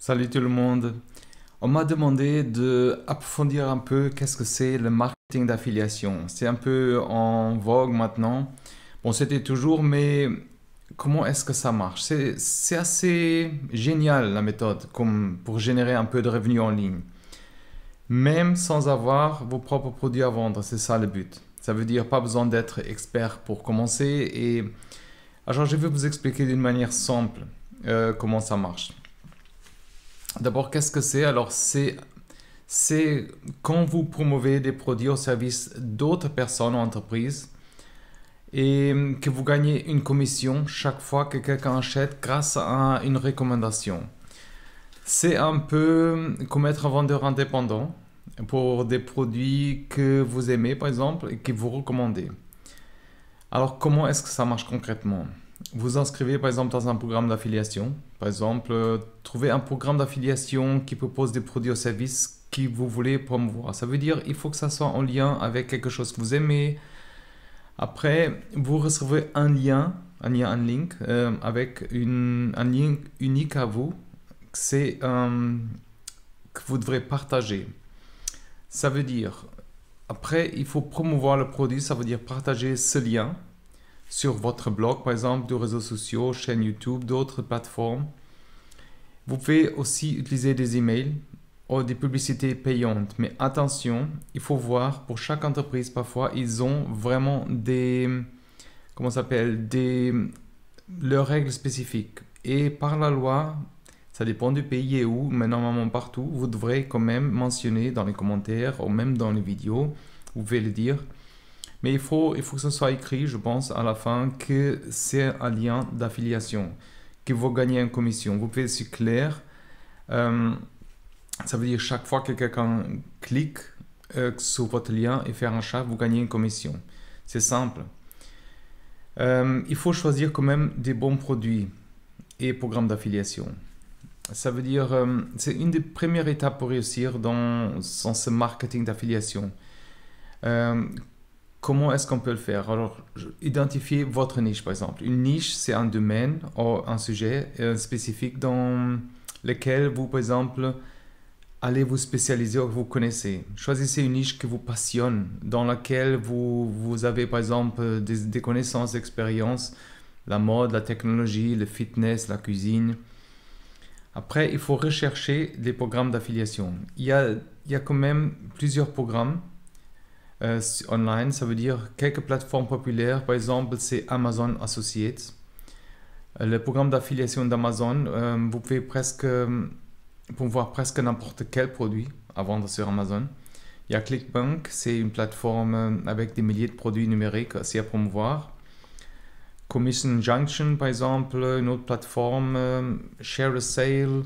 Salut tout le monde. On m'a demandé de approfondir un peu qu'est-ce que c'est le marketing d'affiliation. C'est un peu en vogue maintenant. Bon, c'était toujours, mais comment est-ce que ça marche? C'est assez génial la méthode comme pour générer un peu de revenus en ligne. Même sans avoir vos propres produits à vendre, c'est ça le but. Ça veut dire pas besoin d'être expert pour commencer. Alors, je vais vous expliquer d'une manière simple comment ça marche. D'abord, qu'est-ce que c'est? Alors, c'est quand vous promouvez des produits au service d'autres personnes ou entreprises et que vous gagnez une commission chaque fois que quelqu'un achète grâce à une recommandation. C'est un peu comme être un vendeur indépendant pour des produits que vous aimez, par exemple, et que vous recommandez. Alors, comment est-ce que ça marche concrètement? Vous inscrivez par exemple dans un programme d'affiliation. Par exemple, trouvez un programme d'affiliation qui propose des produits ou services que vous voulez promouvoir. Ça veut dire qu'il faut que ça soit en lien avec quelque chose que vous aimez. Après, vous recevez un lien, un link avec un lien unique à vous. C'est que vous devrez partager. Ça veut dire, après, il faut promouvoir le produit. Ça veut dire partager ce lien sur votre blog, par exemple, de réseaux sociaux, chaîne YouTube, d'autres plateformes. Vous pouvez aussi utiliser des emails ou des publicités payantes. Mais attention, il faut voir, pour chaque entreprise, parfois, ils ont vraiment comment ça s'appelle, leurs règles spécifiques. Et par la loi, ça dépend du pays et où, mais normalement partout, vous devrez quand même mentionner dans les commentaires ou même dans les vidéos, vous pouvez le dire. Mais il faut que ce soit écrit, je pense, à la fin, que c'est un lien d'affiliation, que vous gagnez une commission. Vous pouvez être clair. Ça veut dire chaque fois que quelqu'un clique sur votre lien et faire un achat, vous gagnez une commission. C'est simple. Il faut choisir quand même des bons produits et programmes d'affiliation. Ça veut dire, c'est une des premières étapes pour réussir dans ce marketing d'affiliation. Comment est-ce qu'on peut le faire? Alors, identifiez votre niche, par exemple. Une niche, c'est un domaine ou un sujet spécifique dans lequel vous, par exemple, allez vous spécialiser ou que vous connaissez. Choisissez une niche qui vous passionne, dans laquelle vous avez, par exemple, des connaissances, expériences, la mode, la technologie, le fitness, la cuisine. Après, il faut rechercher des programmes d'affiliation. Il y a quand même plusieurs programmes online, ça veut dire quelques plateformes populaires, par exemple c'est Amazon Associates. Le programme d'affiliation d'Amazon, vous pouvez voir presque n'importe quel produit à vendre sur Amazon. Il y a ClickBank, c'est une plateforme avec des milliers de produits numériques aussi à promouvoir. Commission Junction par exemple, une autre plateforme, Share a Sale.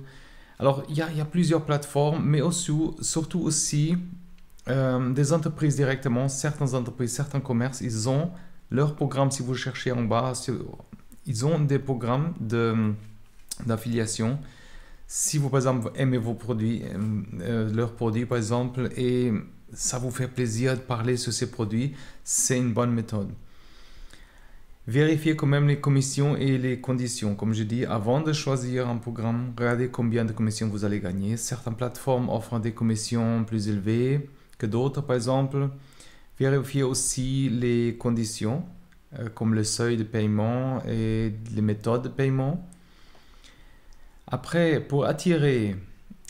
Alors il y a plusieurs plateformes, mais surtout aussi des entreprises directement, certaines entreprises, certains commerces, ils ont leur programme, si vous cherchez en bas, ils ont des programmes d'affiliation. Si vous, par exemple, aimez vos produits, leurs produits, par exemple, et ça vous fait plaisir de parler sur ces produits, c'est une bonne méthode. Vérifiez quand même les commissions et les conditions. Comme je dis, avant de choisir un programme, regardez combien de commissions vous allez gagner. Certaines plateformes offrent des commissions plus élevées que d'autres, par exemple. Vérifiez aussi les conditions, comme le seuil de paiement et les méthodes de paiement. Après, pour attirer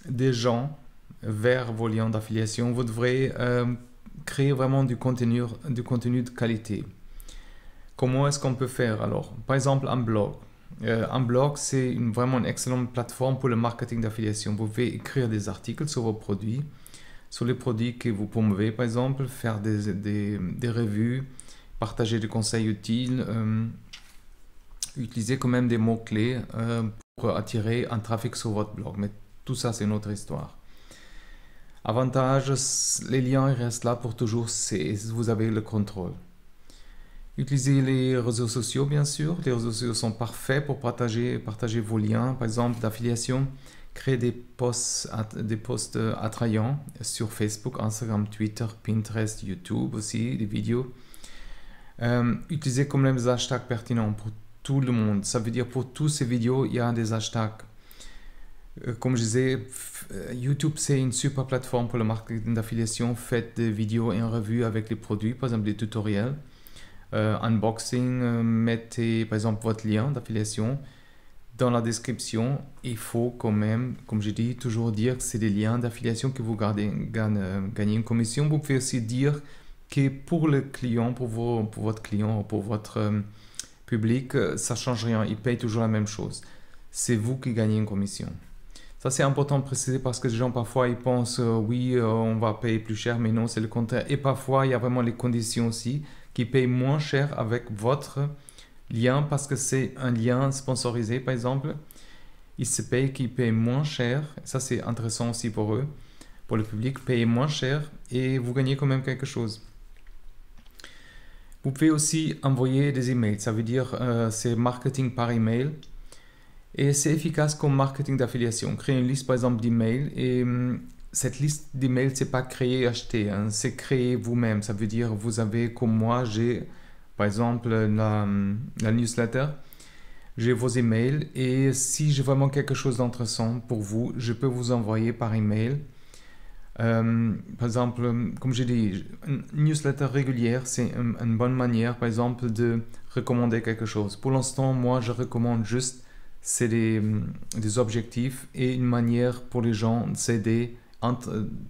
des gens vers vos liens d'affiliation, vous devrez créer vraiment du contenu de qualité. Comment est-ce qu'on peut faire alors? Par exemple, un blog. Un blog, c'est vraiment une excellente plateforme pour le marketing d'affiliation. Vous pouvez écrire des articles sur vos produits, sur les produits que vous promouvez, par exemple, faire des revues, partager des conseils utiles, utiliser quand même des mots-clés pour attirer un trafic sur votre blog. Mais tout ça, c'est une autre histoire. Avantage, les liens restent là pour toujours, vous avez le contrôle. Utilisez les réseaux sociaux, bien sûr. Les réseaux sociaux sont parfaits pour partager vos liens, par exemple, d'affiliation. Créez des posts attrayants sur Facebook, Instagram, Twitter, Pinterest, YouTube aussi, des vidéos. Utilisez quand même des hashtags pertinents pour tout le monde. Ça veut dire pour toutes ces vidéos, il y a des hashtags. Comme je disais, YouTube, c'est une super plateforme pour le marketing d'affiliation. Faites des vidéos et en revue avec les produits, par exemple des tutoriels. Unboxing, mettez par exemple votre lien d'affiliation dans la description. Il faut quand même, comme je dis, toujours dire que c'est des liens d'affiliation que vous gagnez une commission. Vous pouvez aussi dire que pour le client, pour votre client, pour votre public, ça ne change rien. Il paye toujours la même chose. C'est vous qui gagnez une commission. Ça, c'est important de préciser parce que les gens, parfois, ils pensent oui, on va payer plus cher, mais non, c'est le contraire. Et parfois, il y a vraiment les conditions aussi qui payent moins cher avec votre lien parce que c'est un lien sponsorisé, par exemple. Ils se payent, qui payent moins cher. Ça, c'est intéressant aussi pour eux, pour le public. Payez moins cher et vous gagnez quand même quelque chose. Vous pouvez aussi envoyer des emails. Ça veut dire c'est marketing par email. Et c'est efficace comme marketing d'affiliation. Créer une liste, par exemple, d'emails. Et cette liste d'emails, c'est pas créer et acheter. Hein, c'est créer vous-même. Ça veut dire, vous avez, comme moi, j'ai, par exemple, la newsletter. J'ai vos emails. Et si j'ai vraiment quelque chose d'intéressant pour vous, je peux vous envoyer par email. Par exemple, comme j'ai dit, une newsletter régulière, c'est une bonne manière, par exemple, de recommander quelque chose. Pour l'instant, moi, je recommande juste c'est des objectifs et une manière pour les gens de s'aider,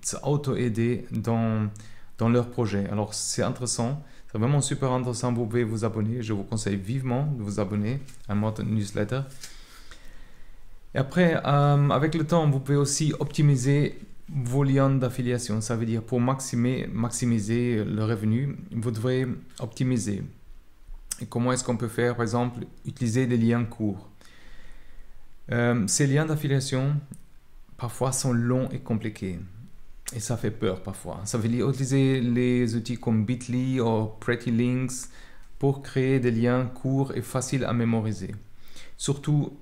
s'auto-aider dans leur projet. Alors, c'est intéressant, c'est vraiment super intéressant. Vous pouvez vous abonner. Je vous conseille vivement de vous abonner à notre newsletter. Et après, avec le temps, vous pouvez aussi optimiser vos liens d'affiliation. Ça veut dire pour maximiser le revenu, vous devrez optimiser. Et comment est-ce qu'on peut faire? Par exemple, utiliser des liens courts. Ces liens d'affiliation, parfois, sont longs et compliqués. Et ça fait peur parfois. Ça veut dire utiliser les outils comme Bitly ou Pretty Links pour créer des liens courts et faciles à mémoriser. Surtout,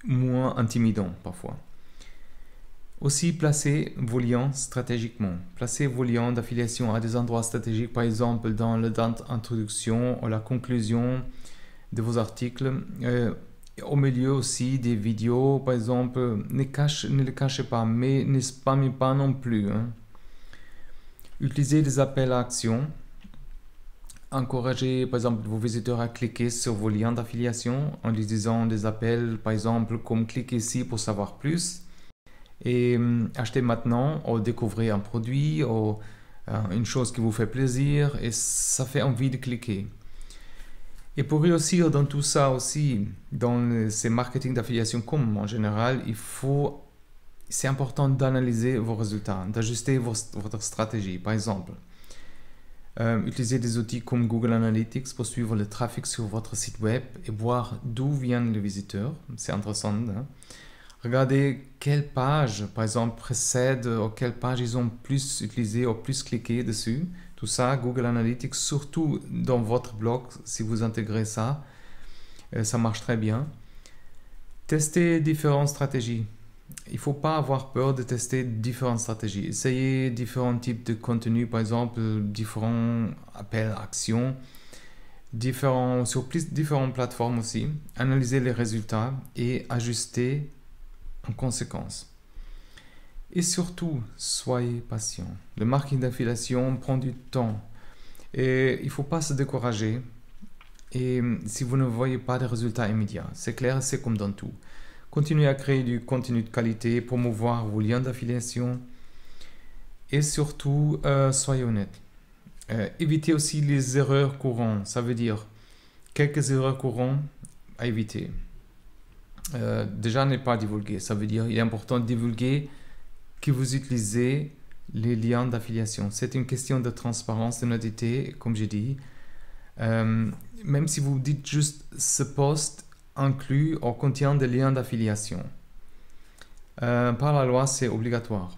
moins intimidants parfois. Aussi, placez vos liens stratégiquement. Placez vos liens d'affiliation à des endroits stratégiques, par exemple dans l'introduction ou la conclusion de vos articles. Au milieu aussi des vidéos, par exemple, ne les cachez pas, mais ne spammez pas non plus. Hein. Utilisez des appels à action. Encouragez, par exemple, vos visiteurs à cliquer sur vos liens d'affiliation en utilisant des appels, par exemple, comme cliquez ici pour savoir plus. Et achetez maintenant ou découvrez un produit ou une chose qui vous fait plaisir et ça fait envie de cliquer. Et pour réussir dans tout ça aussi, dans ces marketing d'affiliation comme en général, c'est important d'analyser vos résultats, d'ajuster votre stratégie. Par exemple, utilisez des outils comme Google Analytics pour suivre le trafic sur votre site web et voir d'où viennent les visiteurs. C'est intéressant. Hein? Regardez quelle page, par exemple, précède ou quelle page ils ont plus utilisé ou plus cliqué dessus. Tout ça, Google Analytics, surtout dans votre blog, si vous intégrez ça, ça marche très bien. Testez différentes stratégies. Il ne faut pas avoir peur de tester différentes stratégies. Essayez différents types de contenus, par exemple, différents appels à action, sur différentes plateformes aussi. Analysez les résultats et ajustez en conséquence. Et surtout, soyez patient. Le marketing d'affiliation prend du temps. Et il ne faut pas se décourager. Et si vous ne voyez pas de résultats immédiats, c'est clair, c'est comme dans tout. Continuez à créer du contenu de qualité, promouvoir vos liens d'affiliation. Et surtout, soyez honnête. Évitez aussi les erreurs courantes. Ça veut dire quelques erreurs courantes à éviter. Déjà, ne pas divulguer. Ça veut dire qu'il est important de divulguer que vous utilisez les liens d'affiliation. C'est une question de transparence, de honnêteté, comme j'ai dit. Même si vous dites juste ce post inclut ou contient des liens d'affiliation. Par la loi, c'est obligatoire.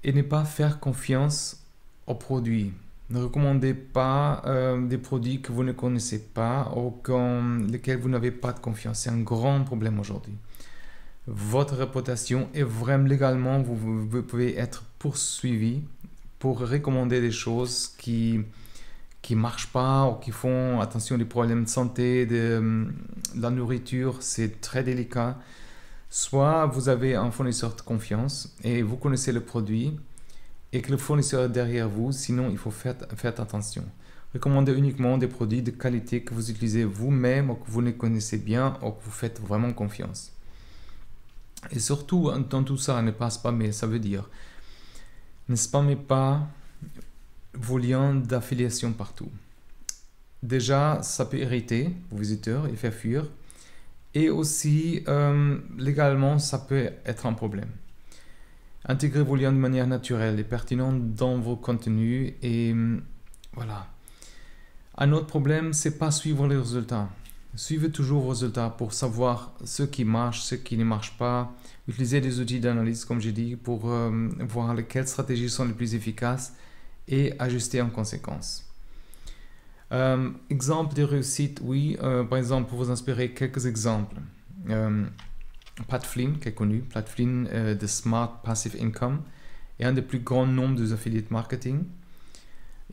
Et ne pas faire confiance aux produits. Ne recommandez pas des produits que vous ne connaissez pas ou lesquels vous n'avez pas de confiance. C'est un grand problème aujourd'hui. Votre réputation est vraiment légalement, vous pouvez être poursuivi pour recommander des choses qui marchent pas ou qui font attention des problèmes de santé, de la nourriture, c'est très délicat. Soit vous avez un fournisseur de confiance et vous connaissez le produit et que le fournisseur est derrière vous, sinon il faut faire attention. Recommandez uniquement des produits de qualité que vous utilisez vous-même ou que vous les connaissez bien ou que vous faites vraiment confiance. Et surtout, dans tout ça, ne pas spammer, ça veut dire ne spammez pas vos liens d'affiliation partout. Déjà, ça peut irriter vos visiteurs et faire fuir. Et aussi, légalement, ça peut être un problème. Intégrez vos liens de manière naturelle et pertinente dans vos contenus. Et voilà. Un autre problème, c'est pas suivre les résultats. Suivez toujours vos résultats pour savoir ce qui marche, ce qui ne marche pas. Utilisez des outils d'analyse, comme j'ai dit, pour voir lesquelles stratégies sont les plus efficaces et ajuster en conséquence. Exemple de réussite, oui. Par exemple, pour vous inspirer quelques exemples. Pat Flynn, qui est connu, Pat Flynn de Smart Passive Income, est un des plus grands noms des affiliate marketing.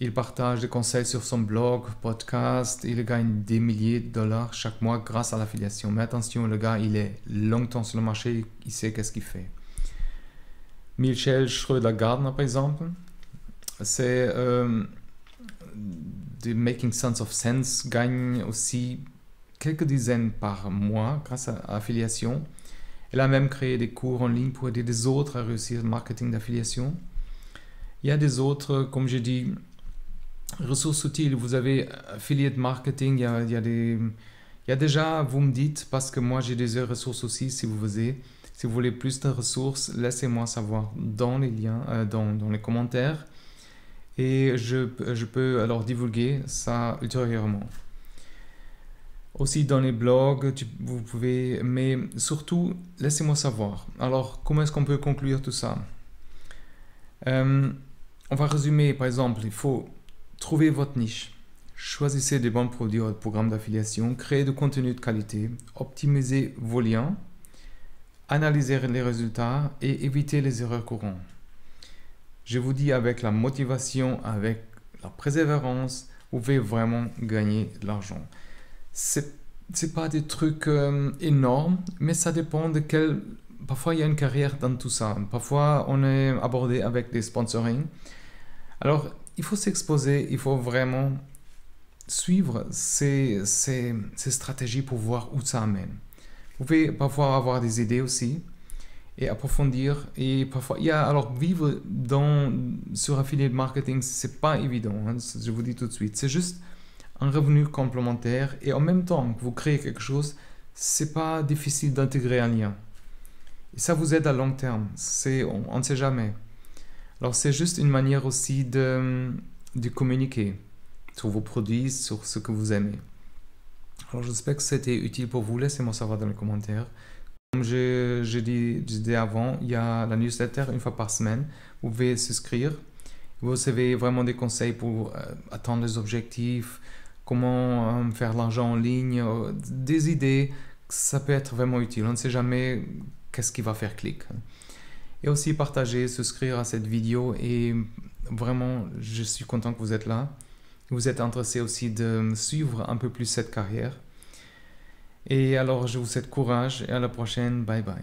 Il partage des conseils sur son blog, podcast, il gagne des milliers de dollars chaque mois grâce à l'affiliation. Mais attention, le gars, il est longtemps sur le marché, il sait qu'est-ce qu'il fait. Michel Schröder-Gardner, par exemple, c'est The Making Sense of Sense, gagne aussi quelques dizaines par mois grâce à l'affiliation. Elle a même créé des cours en ligne pour aider les autres à réussir le marketing d'affiliation. Il y a des autres, comme j'ai dit, ressources utiles. Vous avez affiliate marketing, il y a déjà, vous me dites, parce que moi j'ai des ressources aussi, si vous voulez plus de ressources, laissez-moi savoir dans les liens, dans les commentaires. Et je peux alors divulguer ça ultérieurement. Aussi dans les blogs, vous pouvez, mais surtout, laissez-moi savoir. Alors, comment est-ce qu'on peut conclure tout ça? On va résumer, par exemple, il faut trouver votre niche. Choisissez des bons produits ou programmes d'affiliation, créez du contenu de qualité, optimisez vos liens, analysez les résultats et évitez les erreurs courantes. Je vous dis, avec la motivation, avec la persévérance, vous pouvez vraiment gagner de l'argent. C'est pas des trucs énormes, mais ça dépend de quel... Parfois, il y a une carrière dans tout ça. Parfois, on est abordé avec des sponsoring. Alors, il faut s'exposer, il faut vraiment suivre ces stratégies pour voir où ça amène. Vous pouvez parfois avoir des idées aussi et approfondir. Et parfois, alors vivre sur affiliate marketing, c'est pas évident, hein, je vous dis tout de suite. C'est juste un revenu complémentaire et en même temps que vous créez quelque chose, c'est pas difficile d'intégrer un lien. Et ça vous aide à long terme. On ne sait jamais. Alors c'est juste une manière aussi de communiquer sur vos produits, sur ce que vous aimez. Alors j'espère que c'était utile pour vous. Laissez-moi savoir dans les commentaires. Comme j'ai dit avant, il y a la newsletter une fois par semaine. Vous pouvez souscrire. Vous recevez vraiment des conseils pour atteindre les objectifs, comment faire de l'argent en ligne, des idées. Ça peut être vraiment utile. On ne sait jamais qu'est-ce qui va faire clic. Et aussi partager, souscrire à cette vidéo. Et vraiment, je suis content que vous êtes là. Vous êtes intéressé aussi de suivre un peu plus cette carrière. Et alors, je vous souhaite courage et à la prochaine. Bye bye.